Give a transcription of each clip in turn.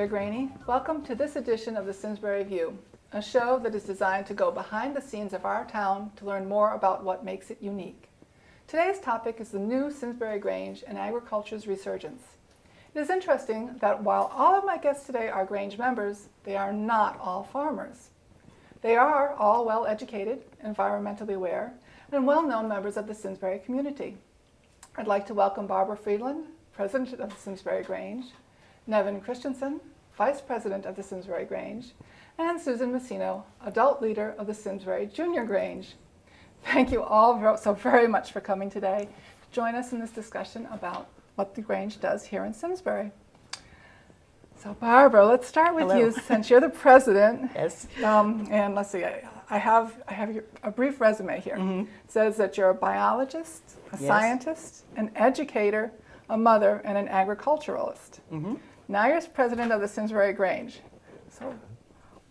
Dear Greaney, welcome to this edition of the Simsbury View, a show that is designed to go behind the scenes of our town to learn more about what makes it unique. Today's topic is the new Simsbury Grange and agriculture's resurgence. It is interesting that while all of my guests today are Grange members, they are not all farmers. They are all well-educated, environmentally aware, and well-known members of the Simsbury community. I'd like to welcome Barbara Friedland, President of the Simsbury Grange, Nevin Christensen, Vice President of the Simsbury Grange, and Susan Masino, Adult Leader of the Simsbury Junior Grange. Thank you all so very much for coming today to join us in this discussion about what the Grange does here in Simsbury. So Barbara, let's start with you since you're the president. Yes. And let's see, I have a brief resume here. It says that you're a biologist, a scientist, an educator, a mother, and an agriculturalist. Now you're president of the Simsbury Grange. So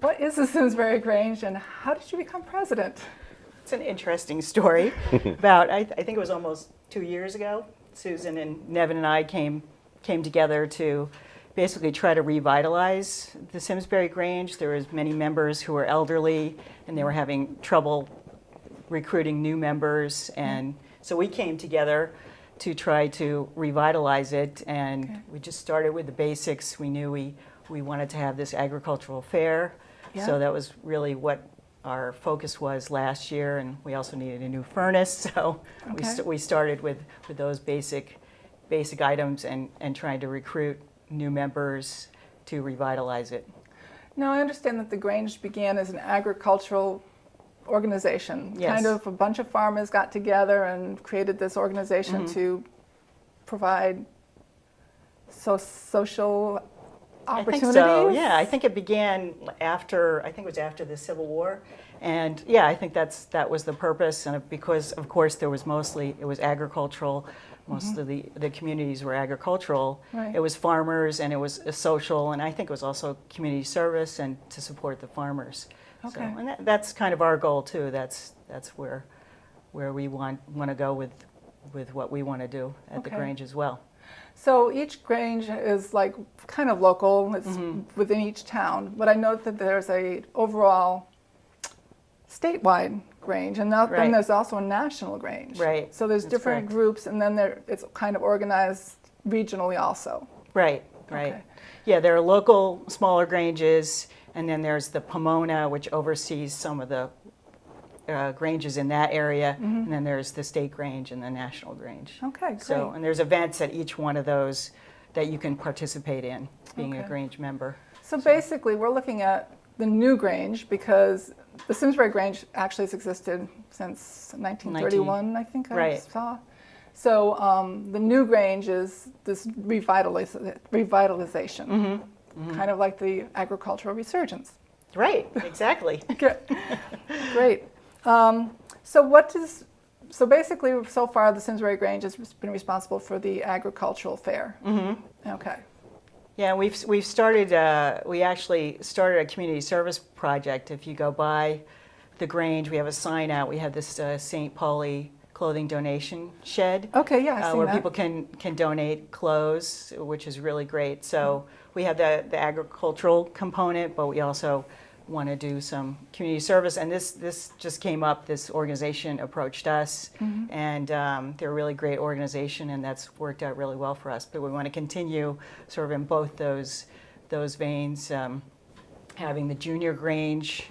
what is the Simsbury Grange and how did you become president? It's an interesting story. About, I think it was almost 2 years ago, Susan and Nevin and I came together to basically try to revitalize the Simsbury Grange. There was many members who were elderly and they were having trouble recruiting new members, and so we came together to try to revitalize it, and we just started with the basics. We knew we wanted to have this agricultural fair, so that was really what our focus was last year, and we also needed a new furnace, so we started with those basic items and trying to recruit new members to revitalize it. Now I understand that the Grange began as an agricultural organization. Yes. Kind of a bunch of farmers got together and created this organization to provide social opportunities. I think so. Yeah, I think it began after the Civil War, and yeah, I think that was the purpose. And because of course it was agricultural. Most of the communities were agricultural. Right. It was farmers, and it was a social, and I think it was also community service and to support the farmers. Okay. So, and that's kind of our goal too. That's where we want to go with what we want to do at the Grange as well. So each Grange is like kind of local. It's within each town, but I know that there's a overall statewide Grange, and then there's also a national Grange. Right. So there's That's different correct. groups, and then it's kind of organized regionally also. Right. Okay. Yeah, there are local smaller Granges, and then there's the Pomona, which oversees some of the Granges in that area, and then there's the State Grange and the National Grange. Okay, great. So, and there's events at each one of those that you can participate in, being a Grange member. So basically, we're looking at the new Grange because the Simsbury Grange actually has existed since 1931, I think I saw. So the new Grange is this revitalization, kind of like the agricultural resurgence. Right, exactly. Great. So basically, so far the Simsbury Grange has been responsible for the agricultural fair. Okay. Yeah, we actually started a community service project. If you go by the Grange, we have a sign out. We have this St. Pauli clothing donation shed. Okay, yeah, I've seen where that. people can donate clothes, which is really great. So we have the agricultural component, but we also want to do some community service. And this just came up. This organization approached us, and they're a really great organization, and that's worked out really well for us. But we want to continue sort of in both those veins, having the Junior Grange,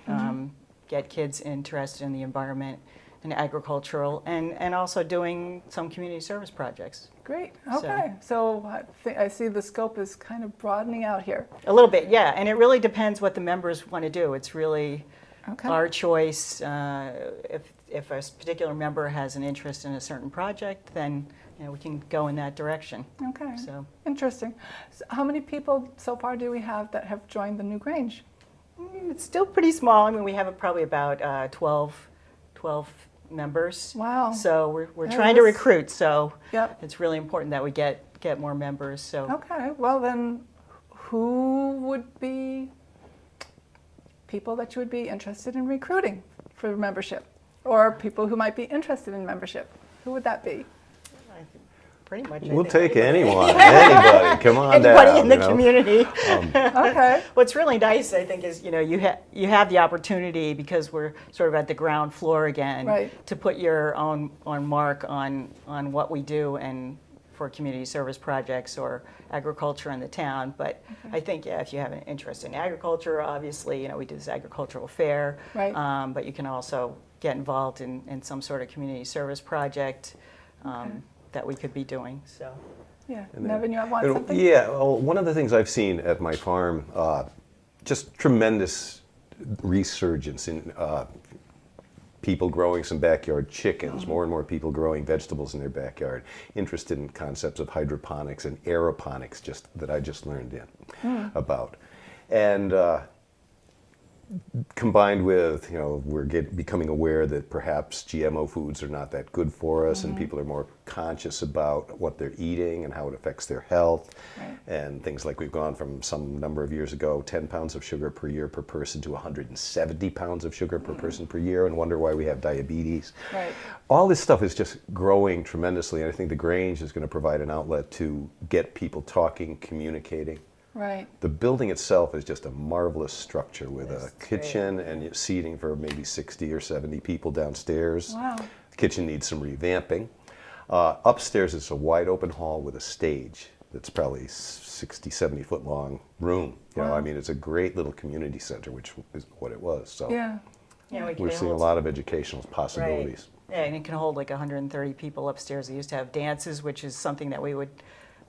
get kids interested in the environment and agricultural, and also doing some community service projects. Great. Okay. So I see the scope is kind of broadening out here. A little bit, yeah. And it really depends what the members want to do. It's really our choice. If a particular member has an interest in a certain project, then we can go in that direction. Okay. So interesting. So how many people so far do we have that have joined the new Grange? It's still pretty small. I mean, we have probably about 12 members. Wow. So we're trying to recruit. So it's really important that we get more members. So okay. Well then, who would be people that you would be interested in recruiting for membership, or people who might be interested in membership? Who would that be? pretty much. We'll take anyone, anybody. Come on down. Anybody in the community. Okay. What's really nice, I think, is you have the opportunity, because we're sort of at the ground floor again, Right. to put your own mark on what we do and for community service projects or agriculture in the town. But I think, if you have an interest in agriculture, obviously, we do this agricultural fair. Right. But you can also get involved in some sort of community service project that we could be doing. So. Yeah. And then- Nevin, you have something? Yeah, well, one of the things I've seen at my farm, just tremendous resurgence in people growing some backyard chickens, more and more people growing vegetables in their backyard, interested in concepts of hydroponics and aeroponics that I just learned about. And combined with, we're becoming aware that perhaps GMO foods are not that good for us, and people are more conscious about what they're eating and how it affects their health. Right. And things like we've gone from some number of years ago, 10 pounds of sugar per year per person, to 170 pounds of sugar per person per year, and wonder why we have diabetes. Right. All this stuff is just growing tremendously, and I think the Grange is going to provide an outlet to get people talking, communicating. Right. The building itself is just a marvelous structure with a That's kitchen and seating for maybe 60 or 70 people downstairs. Wow. The kitchen needs some revamping. Upstairs is a wide open hall with a stage that's probably 60, 70 foot long room. Wow. I mean, it's a great little community center, which is what it was. So Yeah. we're seeing a lot of educational possibilities. Right. Yeah, and it can hold like 130 people upstairs. They used to have dances, which is something that we would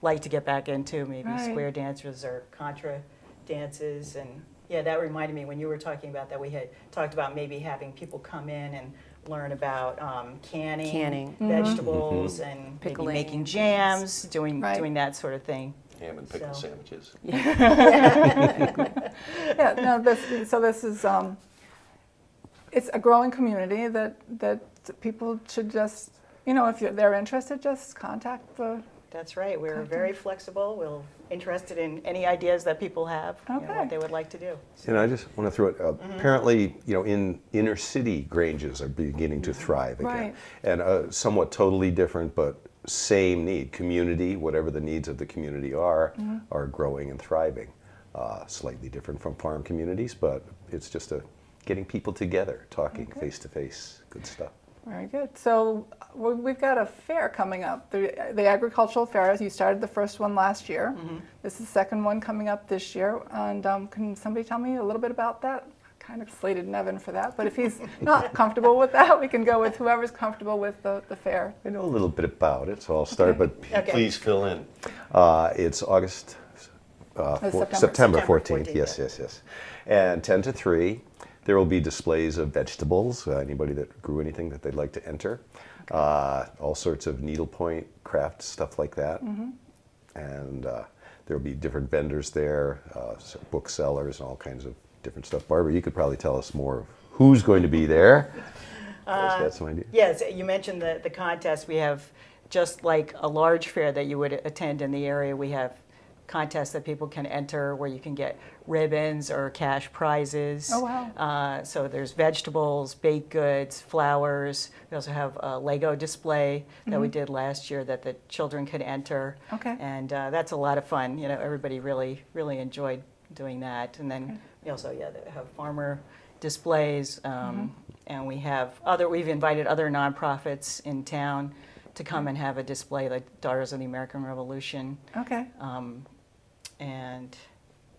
like to get back into, maybe Right. square dances or contra dances. And yeah, that reminded me when you were talking about that, we had talked about maybe having people come in and learn about canning vegetables and Pickling. maybe making jams, doing Right. that sort of thing. Ham and pickle So- sandwiches. Yeah. No. This is it's a growing community that people should just, if they're interested, just contact the. That's right. We're very flexible. We're interested in any ideas that people have, Okay. what they would like to do. And I just want to throw it, apparently, in inner city Granges are beginning to thrive again. Right. And somewhat totally different, but same need. Community, whatever the needs of the community are growing and thriving. Slightly different from farm communities, but it's just getting people together, talking face to face, good stuff. Very good. So we've got a fair coming up, the agricultural fair. You started the first one last year. This is the second one coming up this year. And can somebody tell me a little bit about that? I kind of slated Nevin for that, but if he's not comfortable with that, we can go with whoever's comfortable with the fair. I know a little bit about it, so I'll start, but Okay. please fill in. It's August, September. September 14th, 14th, yes. And 10 to 3. There will be displays of vegetables, anybody that grew anything that they'd like to enter. All sorts of needlepoint, craft, stuff like that. And there will be different vendors there, booksellers, and all kinds of different stuff. Barbara, you could probably tell us more of who's going to be there. Has got some idea? Yes, you mentioned the contest. We have, just like a large fair that you would attend in the area, we have contests that people can enter where you can get ribbons or cash prizes. Oh, wow. So there's vegetables, baked goods, flowers. We also have a Lego display that we did last year that the children could enter. Okay. And that's a lot of fun. Everybody really enjoyed doing that. And then we also they have farmer displays. And we've invited other nonprofits in town to come and have a display, like Daughters of the American Revolution. Okay. And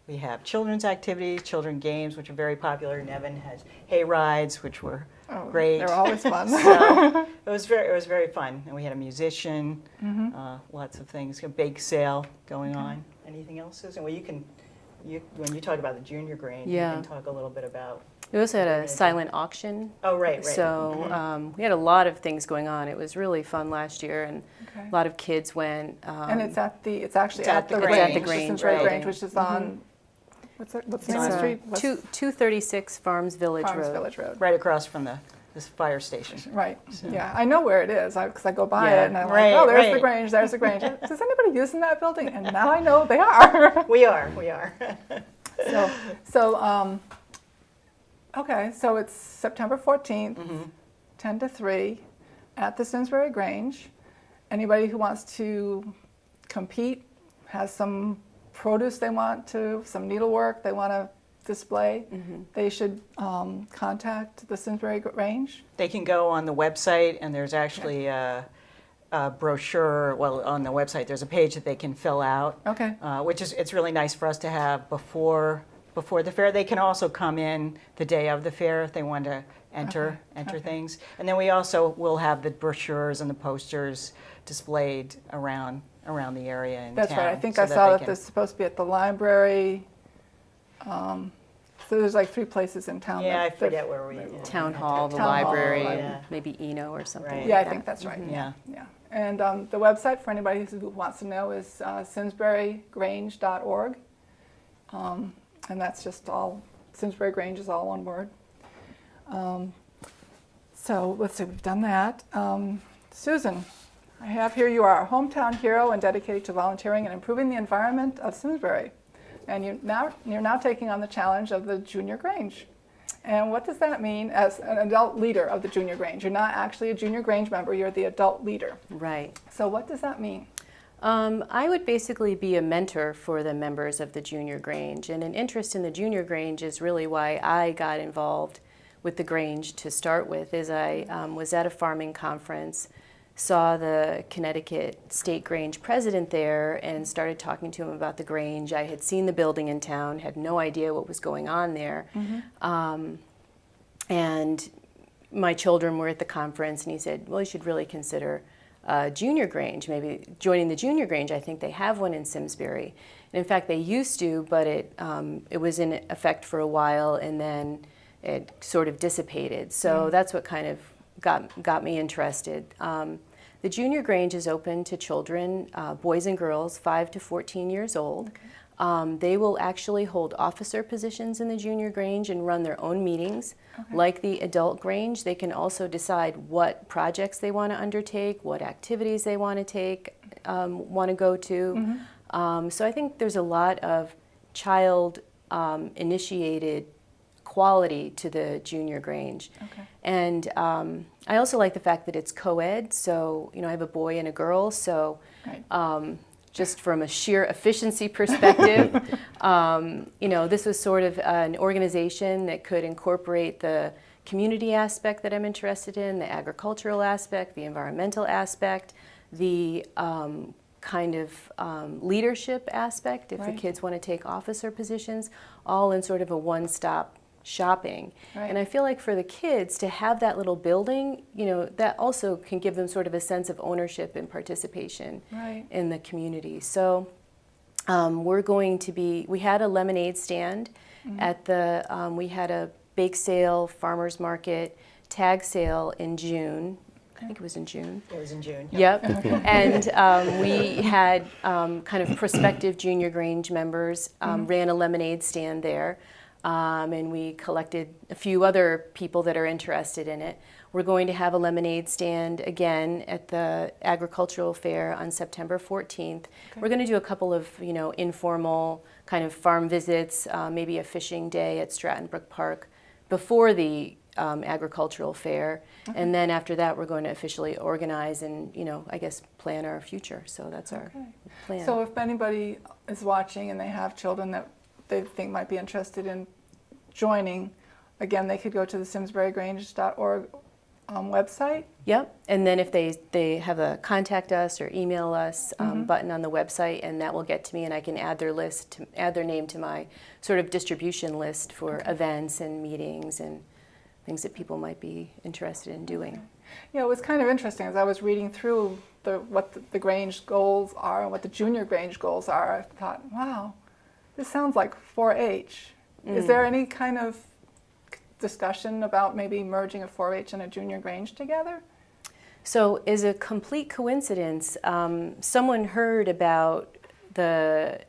we have children's activities, children games, which are very popular. Nevin has hay rides, which were great. They're always fun. So it was very fun. And we had a musician, lots of things, a bake sale going on. Anything else, Susan? Well, when you talk about the junior Grange, you can talk a little bit about. We also had a silent auction. Oh, right. So we had a lot of things going on. It was really fun last year, and a lot of kids went. And it's actually at at the the Grange. Grange, the Simsbury Right. Grange, which is on what's the name of the street? 236 Farms Village Farms Road. Village Road. Right across from this fire station. Right. Yeah, I know where it is because I go by Yeah. it and I'm Right, like, oh, there's the right. Grange, there's the Grange. Is anybody using that building? And now I know they are. We are. Okay, so it's September 14th, 10 to 3 at the Simsbury Grange. anybody who wants to compete, has some produce they want to, some needlework they want to display, they should contact the Simsbury Grange. They can go on the website, and there's actually a brochure. Well, on the website, there's a page that they can fill out. Okay. Which is, it's really nice for us to have before the fair. They can also come in the day of the fair if they want to enter things. And then we also will have the brochures and the posters displayed around the area in That's town. right. I think so I that saw they that can- this is supposed to be at the library. So there's like 3 places in town. Yeah, I that- forget where we. Town hall, the Town hall, library, right. and maybe Eno or something. Right. like Yeah, I that. think that's right. Yeah. Yeah. And the website for anybody who wants to know is simsburygrange.org. And that's just all, Simsbury Grange is all one word. So let's see, we've done that. Susan, I have here you are a hometown hero and dedicated to volunteering and improving the environment of Simsbury. And you're now taking on the challenge of the Junior Grange. And what does that mean as an adult leader of the Junior Grange? You're not actually a Junior Grange member, you're the adult leader. Right. So what does that mean? I would basically be a mentor for the members of the Junior Grange, and an interest in the Junior Grange is really why I got involved with the Grange to start with. Is I was at a farming conference, saw the Connecticut State Grange president there, and started talking to him about the Grange. I had seen the building in town, had no idea what was going on there, and my children were at the conference, and he said, well, you should really consider Junior Grange, maybe joining the Junior Grange. I think they have one in Simsbury. And in fact, they used to, but it was in effect for a while, and then it sort of dissipated. So that's what kind of got me interested. The Junior Grange is open to children, boys and girls, 5 to 14 years old. They will actually hold officer positions in the Junior Grange and run their own meetings. Like the adult Grange, they can also decide what projects they want to undertake, what activities they want to go to. So I think there's a lot of child initiated quality to the Junior Grange. And I also like the fact that it's co-ed, so I have a boy and a girl, so just from a sheer efficiency perspective, this was sort of an organization that could incorporate the community aspect that I'm interested in, the agricultural aspect, the environmental aspect, the kind of leadership aspect, if the kids want to take officer positions, all in sort of a one-stop shopping. And I feel like for the kids to have that little building, that also can give them sort of a sense of ownership and participation in the community. So we had a lemonade stand at we had a bake sale, farmer's market, tag sale in June. I think it was in June. It was in June. Yep. And we had kind of prospective Junior Grange members ran a lemonade stand there. And we collected a few other people that are interested in it. We're going to have a lemonade stand again at the agricultural fair on September 14th. We're going to do a couple of, informal kind of farm visits, maybe a fishing day at Stratton Brook Park before the agricultural fair. And then after that, we're going to officially organize and, I guess plan our future. So that's our plan. So if anybody is watching and they have children that they think might be interested in joining, again, they could go to the simsburygrange.org website. Yep, and then if they have a contact us or email us button on the website, and that will get to me, and I can add their name to my sort of distribution list for events and meetings and things that people might be interested in doing. Yeah, it was kind of interesting as I was reading through what the Grange goals are and what the Junior Grange goals are. I thought, wow, this sounds like 4-H. Is there any kind of discussion about maybe merging a 4-H and a Junior Grange together? So as a complete coincidence, someone heard about the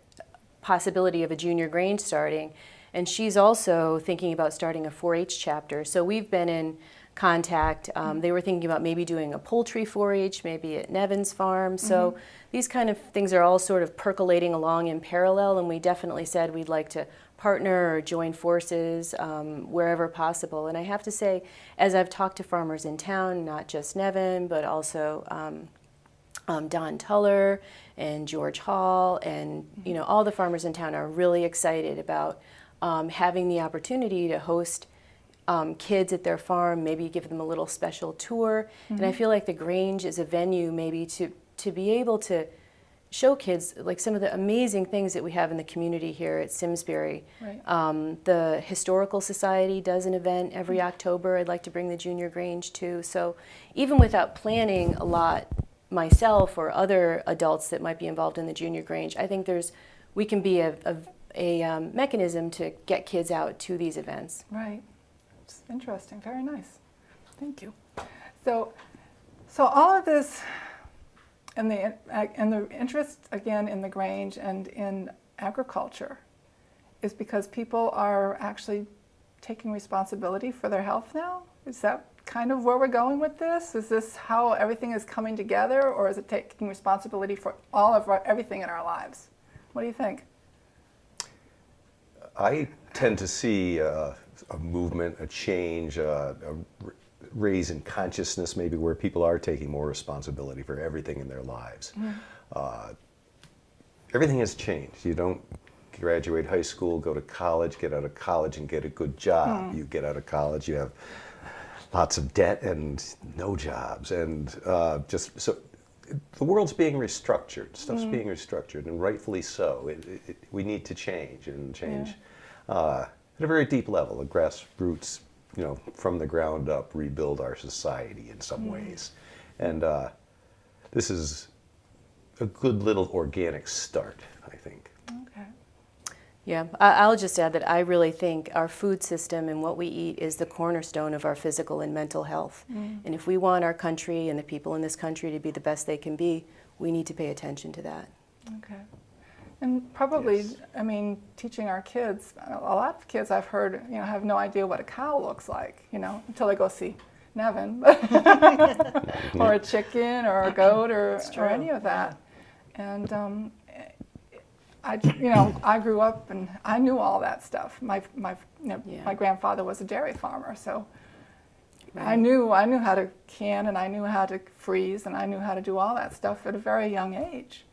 possibility of a Junior Grange starting, and she's also thinking about starting a 4-H chapter. So we've been in contact. They were thinking about maybe doing a poultry 4-H, maybe at Nevin's farm. So these kind of things are all sort of percolating along in parallel, and we definitely said we'd like to partner or join forces wherever possible. And I have to say, as I've talked to farmers in town, not just Nevin, but also Don Tuller and George Hall, and all the farmers in town are really excited about having the opportunity to host kids at their farm, maybe give them a little special tour. And I feel like the Grange is a venue maybe to be able to show kids like some of the amazing things that we have in the community here at Simsbury. Right. The Historical Society does an event every October. I'd like to bring the Junior Grange to. So even without planning a lot myself or other adults that might be involved in the Junior Grange, I think we can be a mechanism to get kids out to these events. Right. It's interesting. Very nice. Thank you. So all of this, and the interest again in the Grange and in agriculture, is because people are actually taking responsibility for their health now. Is that kind of where we're going with this? Is this how everything is coming together, or is it taking responsibility for all of everything in our lives? What do you think? I tend to see a movement, a change, a raise in consciousness, maybe where people are taking more responsibility for everything in their lives. Everything has changed. You don't graduate high school, go to college, get out of college, and get a good job. You get out of college, you have lots of debt and no jobs, and just so the world's being restructured. Stuff's being restructured, and rightfully so. We need to change, and change at a very deep level, a grassroots, from the ground up, rebuild our society in some ways. And this is a good little organic start, I think. Okay. Yeah, I'll just add that I really think our food system and what we eat is the cornerstone of our physical and mental health. And if we want our country and the people in this country to be the best they can be, we need to pay attention to that. Okay. And probably, Yes. I mean, teaching our kids, a lot of kids I've heard, have no idea what a cow looks like, until they go see Nevin, or a chicken, or a goat, or any of that. And I grew up and I knew all that stuff. My grandfather was a dairy farmer, so I knew how to can, and I knew how to freeze, and I knew how to do all that stuff at a very young age.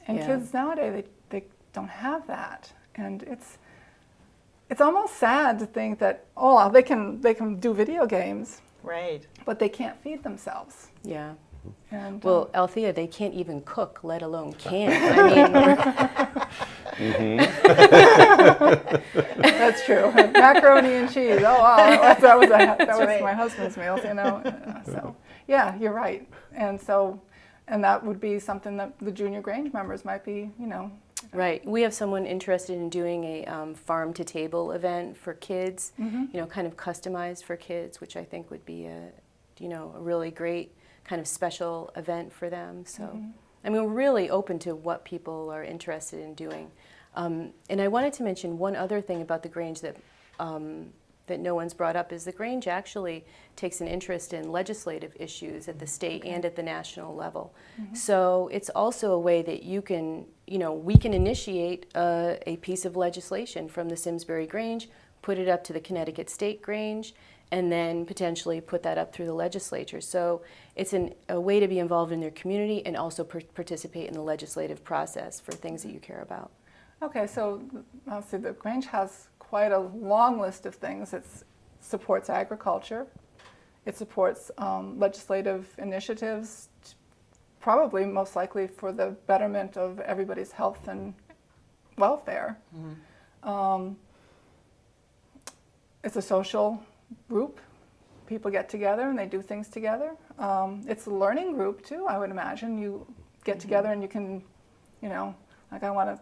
And kids nowadays, they don't have that, and it's almost sad to think that they can do video games, Right. but they can't feed themselves. Yeah. And Well, Althea, they can't even cook, let alone can. I mean, that's true. Macaroni and cheese. Oh wow, that was right. my husband's meals. So yeah, you're right. And that would be something that the Junior Grange members might be, right. We have someone interested in doing a farm-to-table event for kids, kind of customized for kids, which I think would be a really great kind of special event for them. So, I mean, we're really open to what people are interested in doing. And I wanted to mention one other thing about the Grange that no one's brought up is the Grange actually takes an interest in legislative issues at the state and at the national level. So it's also a way that we can initiate a piece of legislation from the Simsbury Grange, put it up to the Connecticut State Grange, and then potentially put that up through the legislature. So it's a way to be involved in their community and also participate in the legislative process for things that you care about. Okay, so I'll see the Grange has quite a long list of things. It supports agriculture. It supports legislative initiatives, probably most likely for the betterment of everybody's health and welfare. It's a social group. People get together and they do things together. It's a learning group too, I would imagine. You get together and you can, like I want to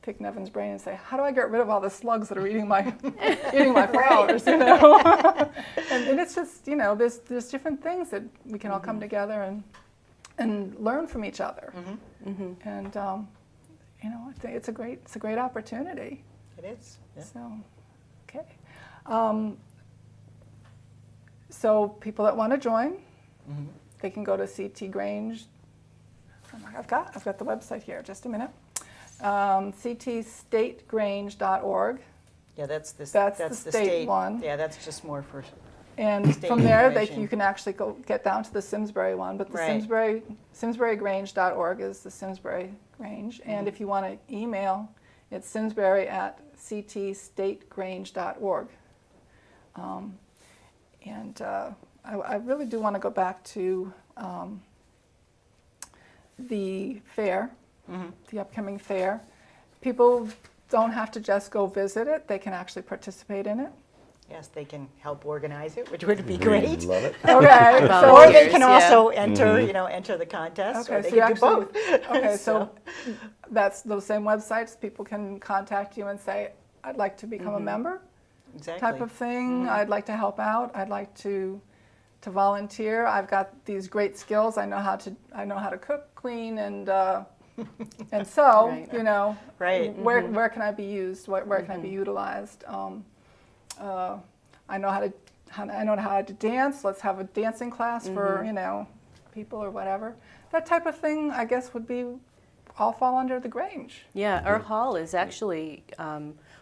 pick Nevin's brain and say, how do I get rid of all the slugs that are eating my flowers, and it's just, there's different things that we can all come together and learn from each other. And, I think it's a great opportunity. It is. Yeah. So, okay. So people that want to join, they can go to CT Grange. I've got the website here. Just a minute. CTStateGrange.org. Yeah, that's the state one. Yeah, that's just more for And State from there, information. you can actually go get down to the Simsbury one. But the Right. SimsburyGrange.org is the Simsbury Grange. And if you want to email, it's simsbury@ctstategrange.org. I really do want to go back to the fair, the upcoming fair. People don't have to just go visit it. They can actually participate in it. Yes, they can help organize it, which would be great. Love it. Okay. Or Volunteers, they can yeah. also enter, enter the contest, or Okay, they so you can do actually, both. okay, so that's those same websites. People can contact you and say, "I'd like to become a member," Exactly. type of thing. I'd like to help out. I'd like to volunteer. I've got these great skills. I know how to cook, clean, and so Right. Right. where can I be used? Where can I be utilized? I know how to dance. Let's have a dancing class for people or whatever. That type of thing, I guess, would be all fall under the Grange. Yeah, our hall is actually,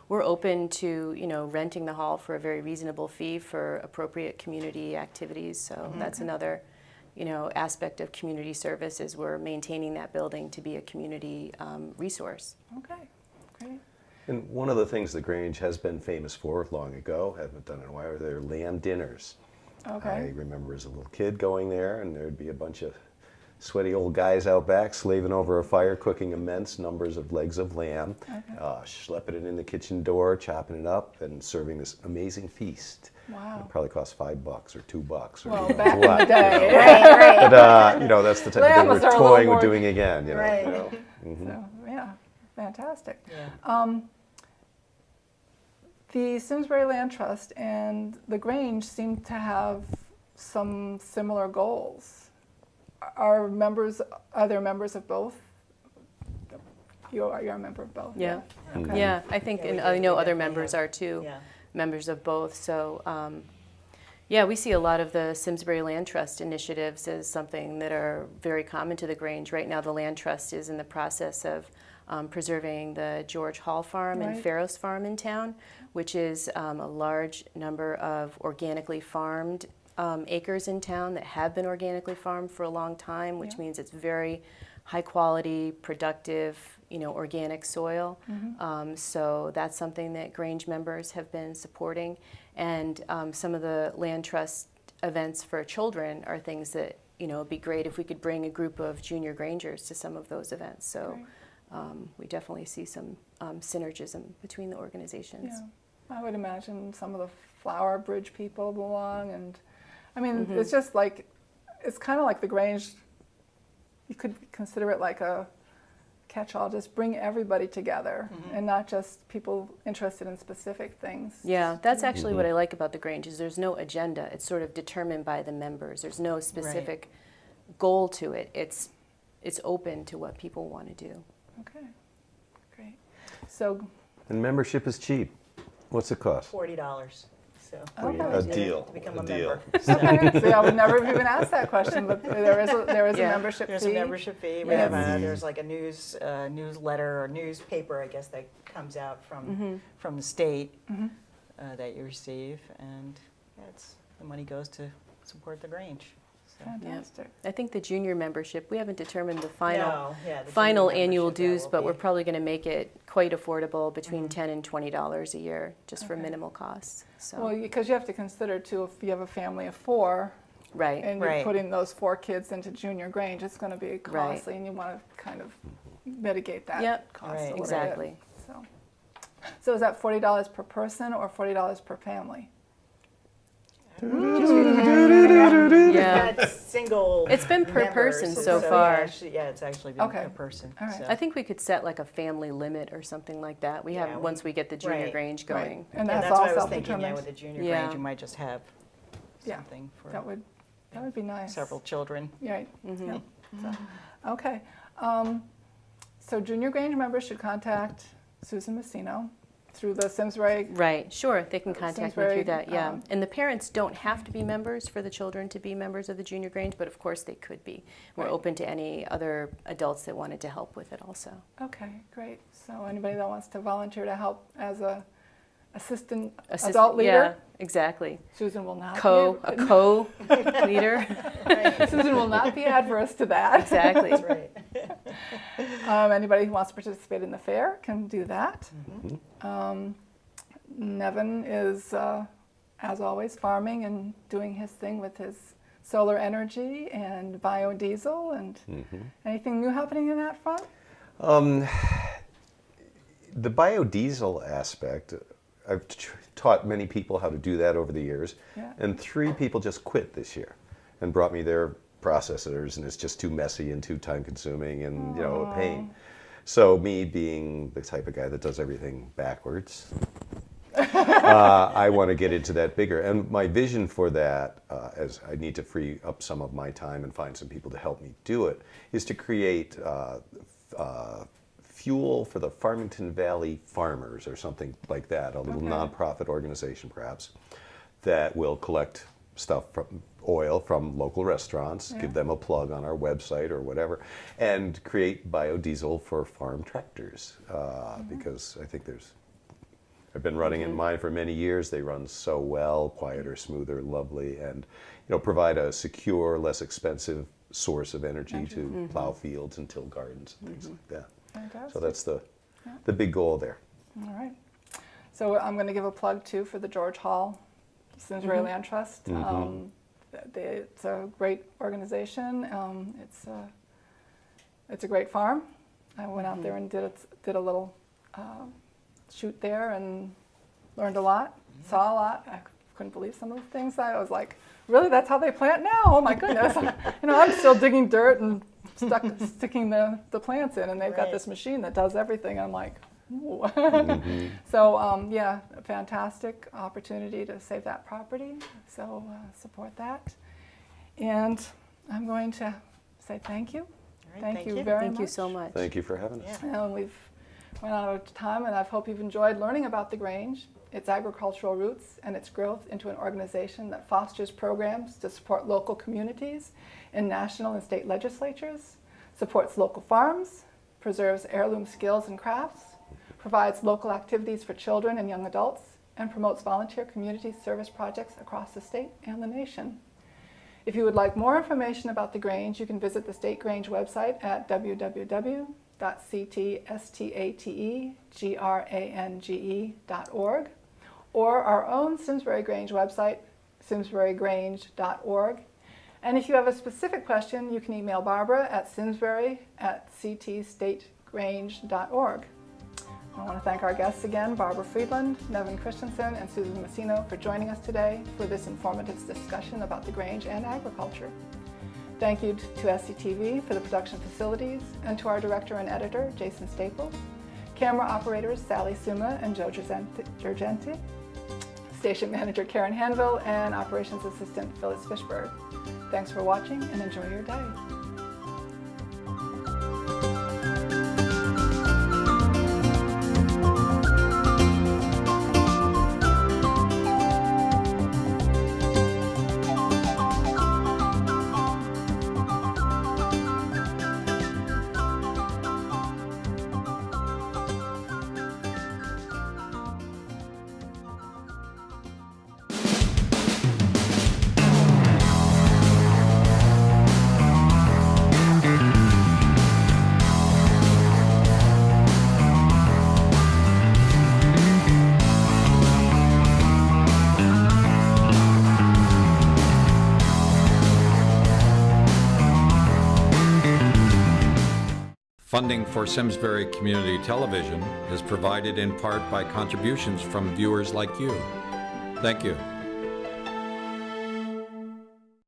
we're open to, renting the hall for a very reasonable fee for appropriate community activities. So that's another, aspect of community service is we're maintaining that building to be a community resource. Okay, great. And one of the things the Grange has been famous for long ago, haven't done it in a while, are their lamb dinners. Okay. I remember as a little kid going there, and there'd be a bunch of sweaty old guys out back slaving over a fire, cooking immense numbers of legs of lamb, schlepping it in the kitchen door, chopping it up, and serving this amazing feast. Wow. It probably cost $5 or $2. Or Well, who knows back in what, the day. Right. But that's the type of thing Lambs we're are a little toying more- with doing again. Right. So, yeah, fantastic. Yeah. The Simsbury Land Trust and the Grange seem to have some similar goals. Are there members of both? You're a member of both? Yeah. Okay. Yeah, I think, Yeah, and we I do. know We other definitely members have- are too, Yeah. members of both. So, yeah, we see a lot of the Simsbury Land Trust initiatives as something that are very common to the Grange. Right now, the Land Trust is in the process of preserving the George Hall Farm and Right. Pharos Farm in town, which is a large number of organically farmed acres in town that have been organically farmed for a long time, which Yeah. means it's very high quality, productive, organic soil. So that's something that Grange members have been supporting. And some of the land trust events for children are things that, it'd be great if we could bring a group of junior Grangers to some of those events. So we definitely see some synergism between the organizations. Yeah, I would imagine some of the Flower Bridge people belong, and I mean, Mm-hmm. it's just like, it's kind of like the Grange. You could consider it like a catch-all, just bring everybody together, and not just people interested in specific things. Yeah, that's actually what I like about the Grange is there's no agenda. It's sort of determined by the members. There's no specific goal to it. It's open to what people want to do. Okay, great. So, And membership is cheap. What's it cost? $40. So Okay. A deal. to become A a deal. member. So okay, see, I would never have even asked that question, but there is a Yeah. membership there's fee. a membership fee. We Yes. have there's like a newsletter or newspaper, I guess, that comes out from the state that you receive, and the money goes to support the Grange. So. Fantastic. I think the junior membership, we haven't determined the No, final yeah, the final junior annual membership, that dues, will but we're be- probably going to make it quite affordable, between $10 and $20 a year, just for Okay. minimal costs. So, Well, because you have to consider too, if you have a family of 4, right. and you're Right. putting those 4 kids into junior Grange, it's going to be costly, and you want to kind of mitigate that Yep. cost Right. a little Exactly. bit. So is that $40 per person or $40 per family? Yeah. That's single. It's been per members, person so yeah, far. it's actually been Okay. per person. All right. So. I think we could set like a family limit or something like that. We Yeah, have we- once we get the junior right. Grange Right. going. And Yeah, that's what all I was thinking. Yeah, self-determined? with the junior Yeah. Grange, you might just have Yeah, something for that would be nice. several children. Right. Mm-hmm. Yep. So, okay. So junior Grange members should contact Susan Masino through the Simsbury. Right, sure, they can contact me Simsbury, through that, yeah. um, And the parents don't have to be members for the children to be members of the junior Grange, but of course they could be. We're Right. open to any other adults that wanted to help with it also. Okay, great. So anybody that wants to volunteer to help as a assistant adult leader. Yeah, exactly. Susan will not A co-leader. Susan will not be adverse to that. Exactly. That's right. Anybody who wants to participate in the fair can do that. Nevin is, as always, farming and doing his thing with his solar energy and biodiesel. And anything new happening in that front? The biodiesel aspect, I've taught many people how to do that over the years, and 3 people just quit this year and brought me their processors, and it's just too messy and too time-consuming and a pain. So me being the type of guy that does everything backwards, I want to get into that bigger. And my vision for that, as I need to free up some of my time and find some people to help me do it, is to create fuel for the Farmington Valley farmers or something like that, a little nonprofit organization perhaps, that will collect stuff from oil from local restaurants, give them a plug on our website or whatever, and create biodiesel for farm tractors. Because I think I've been running in mine for many years. They run so well, quieter, smoother, lovely, and provide a secure, less expensive source of energy to plow fields and till gardens and things like that. Fantastic. So that's the big goal there. All right. So I'm going to give a plug too for the George Hall Simsbury Land Trust. It's a great organization. It's a great farm. I went out there and did a little shoot there and learned a lot, saw a lot. I couldn't believe some of the things. I was like, really, that's how they plant now? Oh my goodness! I'm still digging dirt and sticking the plants in, and they've got this machine that does everything. I'm like, ooh. So a fantastic opportunity to save that property. So support that, and I'm going to say thank you. Right, thank you very much. Thank you so much. Thank you for having us. And we've run out of time, and I hope you've enjoyed learning about the Grange, its agricultural roots, and its growth into an organization that fosters programs to support local communities in national and state legislatures, supports local farms, preserves heirloom skills and crafts, provides local activities for children and young adults, and promotes volunteer community service projects across the state and the nation. If you would like more information about the Grange, you can visit the State Grange website at www.ctstategrange.org, or our own Simsbury Grange website, simsburygrange.org. And if you have a specific question, you can email Barbara at simsbury@ctstategrange.org. I want to thank our guests again, Barbara Friedland, Nevin Christensen, and Susan Masino, for joining us today for this informative discussion about the Grange and agriculture. Thank you to SCTV for the production facilities, and to our director and editor, Jason Staples, camera operators Sally Suma and Joe Gergenti, station manager Karen Hanville, and operations assistant Phyllis Fishberg. Thanks for watching, and enjoy your day. Funding for Simsbury Community Television is provided in part by contributions from viewers like you. Thank you.